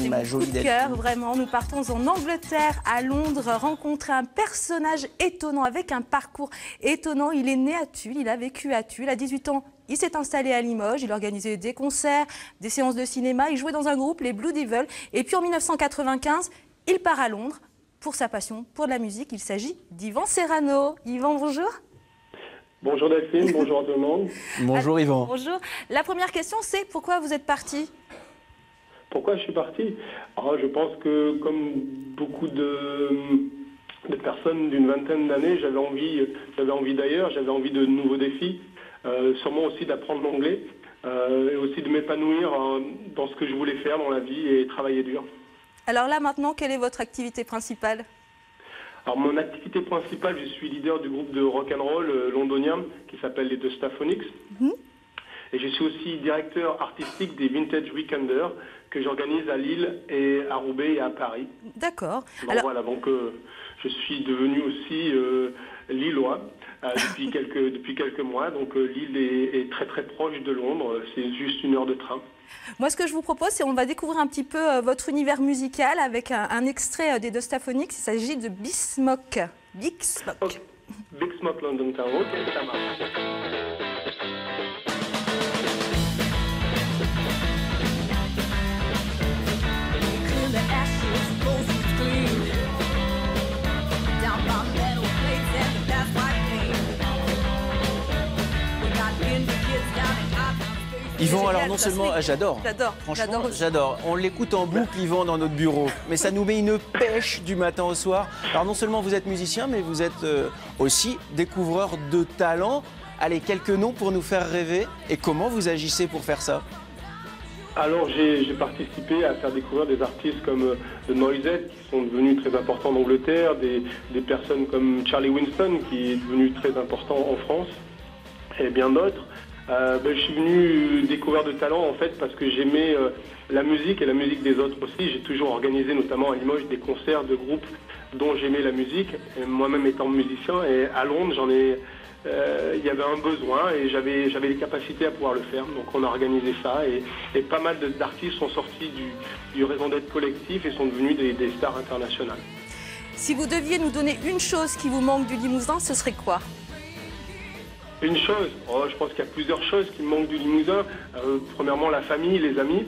C'est Ma mon jolie coup de cœur, Delphine. vraiment. Nous partons en Angleterre, à Londres, rencontrer un personnage étonnant, avec un parcours étonnant. Il est né à Tulle, il a vécu à Tulle. À 18 ans, il s'est installé à Limoges. Il organisait des concerts, des séances de cinéma. Il jouait dans un groupe, les Blue Devils. Et puis en 1995, il part à Londres pour sa passion, pour la musique. Il s'agit d'Yvan Serrano. Yvan, bonjour. Bonjour Delphine, bonjour à tout le monde. Bonjour Yvan. Bonjour. La première question, c'est pourquoi vous êtes parti? Pourquoi je suis parti? Je pense que comme beaucoup de personnes d'une vingtaine d'années, j'avais envie d'ailleurs, j'avais envie de nouveaux défis, sûrement aussi d'apprendre l'anglais et aussi de m'épanouir dans ce que je voulais faire dans la vie et travailler dur. Alors là, maintenant, quelle est votre activité principale? Alors mon activité principale, je suis leader du groupe de rock'n'roll londonien qui s'appelle les The Staphonics. Et je suis aussi directeur artistique des Vintage Weekenders que j'organise à Lille et à Roubaix et à Paris. D'accord. Alors voilà, donc je suis devenu aussi lillois depuis quelques mois. Donc Lille est très très proche de Londres, c'est juste 1 heure de train. Moi, ce que je vous propose, c'est on va découvrir un petit peu votre univers musical avec un extrait des The Staphonics. Il s'agit de Big Smoke. Big Smoke. Okay. Big Smoke London Town, ok, ça marche. Yvan, alors non seulement, j'adore, J'adore. franchement, aussi. j'adore. On l'écoute en boucle, Yvan, dans notre bureau. Mais ça nous met une pêche du matin au soir. Alors non seulement vous êtes musicien, mais vous êtes aussi découvreur de talent. Allez, quelques noms pour nous faire rêver. Et comment vous agissez pour faire ça? Alors j'ai participé à faire découvrir des artistes comme The Noisettes qui sont devenus très importants en Angleterre, des personnes comme Charlie Winston qui est devenu très important en France et bien d'autres. Je suis venu découvrir de talent en fait parce que j'aimais la musique et la musique des autres aussi. J'ai toujours organisé notamment à Limoges des concerts de groupes dont j'aimais la musique, moi-même étant musicien. Et à Londres, il y avait un besoin et j'avais les capacités à pouvoir le faire. Donc on a organisé ça et pas mal d'artistes sont sortis du raison d'être collectif et sont devenus des stars internationales. Si vous deviez nous donner une chose qui vous manque du Limousin, ce serait quoi? Une chose, je pense qu'il y a plusieurs choses qui me manquent du Limousin. Premièrement, la famille, les amis,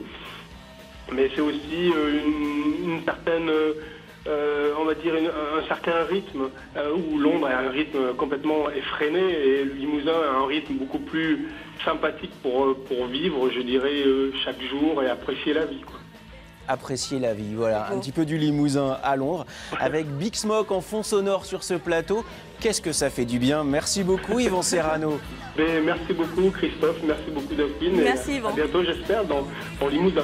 mais c'est aussi une certaine, on va dire, un certain rythme, où Londres a un rythme complètement effréné et le Limousin a un rythme beaucoup plus sympathique pour vivre, je dirais, chaque jour et apprécier la vie, quoi. Apprécier la vie, voilà, un petit peu du Limousin à Londres, avec Big Smoke en fond sonore sur ce plateau. Qu'est-ce que ça fait du bien. Merci beaucoup Yvan Serrano. Merci beaucoup Christophe, merci beaucoup Delphine. Merci Yvan. À bientôt j'espère dans Limousin.